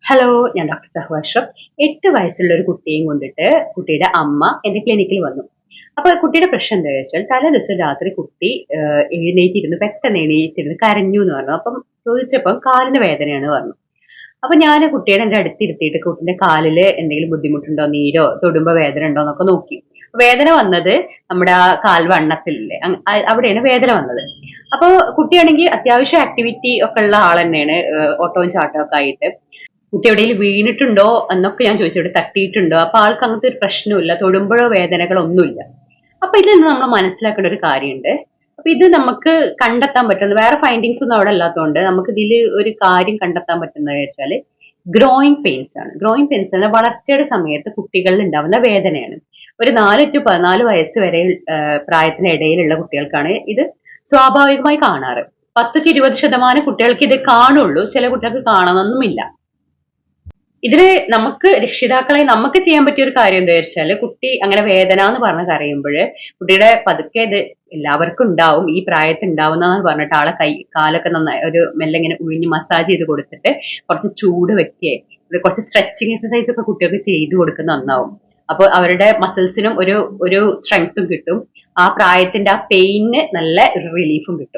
Hello, ഞാൻ doctor സഹു Ashraf. 8 വയസ്സുള്ള ഒരു കുട്ടിയെയും കൊണ്ടിട്ട് കുട്ടിയുടെ അമ്മ എന്റെ ക്ലിനിക്കിൽ വന്നു. അപ്പൊ കുട്ടിയുടെ പ്രശ്നം എന്താന്ന് വെച്ചാൽ തലേ ദിവസം രാത്രി കുട്ടി എഴുന്നേറ്റിരുന്ന് പെട്ടെന്ന് എണീറ്റിരുന്ന് കരഞ്ഞു എന്ന് പറഞ്ഞു. അപ്പം ചോദിച്ചപ്പം കാലിന് വേദനയാണ് പറഞ്ഞു. അപ്പൊ ഞാൻ കുട്ടിയുടെ എന്റെ അടുത്തിരുത്തിയിട്ട് കുട്ടിന്റെ കാലില് എന്തെങ്കിലും ബുദ്ധിമുട്ടുണ്ടോ, നീരോ, തൊടുമ്പോ വേദന ഉണ്ടോ എന്നൊക്കെ നോക്കി. വേദന വന്നത് നമ്മുടെ ആ കാൽവണ്ണത്തിലില്ലേ അവിടെയാണ് വേദന വന്നത്. അപ്പൊ കുട്ടിയാണെങ്കിൽ അത്യാവശ്യം ആക്ടിവിറ്റി ഒക്കെ ഉള്ള ആൾ തന്നെയാണ്, ഓട്ടവും ചാട്ടവും ഒക്കെ ആയിട്ട്. കുട്ടി എവിടെയെങ്കിലും വീണിട്ടുണ്ടോ എന്നൊക്കെ ഞാൻ ചോദിച്ചു, ഇവിടെ തട്ടിയിട്ടുണ്ടോ? അപ്പൊ ആൾക്ക് അങ്ങനത്തെ ഒരു പ്രശ്നമില്ല, തൊടുമ്പോഴോ വേദനകളോ ഒന്നുമില്ല. അപ്പൊ ഇതിൽ നിന്ന് നമ്മൾ മനസ്സിലാക്കേണ്ട ഒരു കാര്യമുണ്ട്. അപ്പൊ ഇത് നമുക്ക് കണ്ടെത്താൻ പറ്റുന്നത്, വേറെ ഫൈൻഡിങ്സ് ഒന്നും അവിടെ അല്ലാത്തതുകൊണ്ട് നമുക്ക് ഇതിൽ ഒരു കാര്യം കണ്ടെത്താൻ പറ്റുന്നത് വെച്ചാല് ഗ്രോയിങ് പെയിൻസ് ആണ്. ഗ്രോയിങ് പെയിൻസ് ആണ് വളർച്ചയുടെ സമയത്ത് കുട്ടികളിൽ ഉണ്ടാവുന്ന വേദനയാണ്. ഒരു 4 to 14 വയസ്സ് വരെ പ്രായത്തിനിടയിലുള്ള കുട്ടികൾക്കാണ് ഇത് സ്വാഭാവികമായി കാണാറ്. 10 to 20% കുട്ടികൾക്ക് ഇത് കാണുള്ളൂ, ചില കുട്ടികൾക്ക് കാണണമെന്നുമില്ല. ഇതില് നമുക്ക് രക്ഷിതാക്കളെ നമുക്ക് ചെയ്യാൻ പറ്റിയ ഒരു കാര്യം എന്താ വെച്ചാല്, കുട്ടി അങ്ങനെ വേദന എന്ന് പറഞ്ഞ് കരയുമ്പോൾ കുട്ടിയുടെ പതുക്കെ ഇത് എല്ലാവർക്കും ഉണ്ടാവും, ഈ പ്രായത്തിൽ ഉണ്ടാവുന്നതെന്ന് പറഞ്ഞിട്ട് ആളെ കാലൊക്കെ നന്നായി ഒരു മെല്ലെ ഇങ്ങനെ ഉഴിഞ്ഞ് മസാജ് ചെയ്ത് കൊടുത്തിട്ട് കുറച്ച് ചൂട് വെക്കേ, കുറച്ച് സ്ട്രെച്ചിങ് എക്സസൈസ് ഒക്കെ കുട്ടികൾക്ക് ചെയ്ത് കൊടുക്കുന്ന നന്നാവും. അപ്പൊ അവരുടെ മസിൽസിനും ഒരു ഒരു സ്ട്രെങ്ത്തും കിട്ടും. ആ പ്രായത്തിന്റെ ആ പെയിന് നല്ല റിലീഫും കിട്ടും.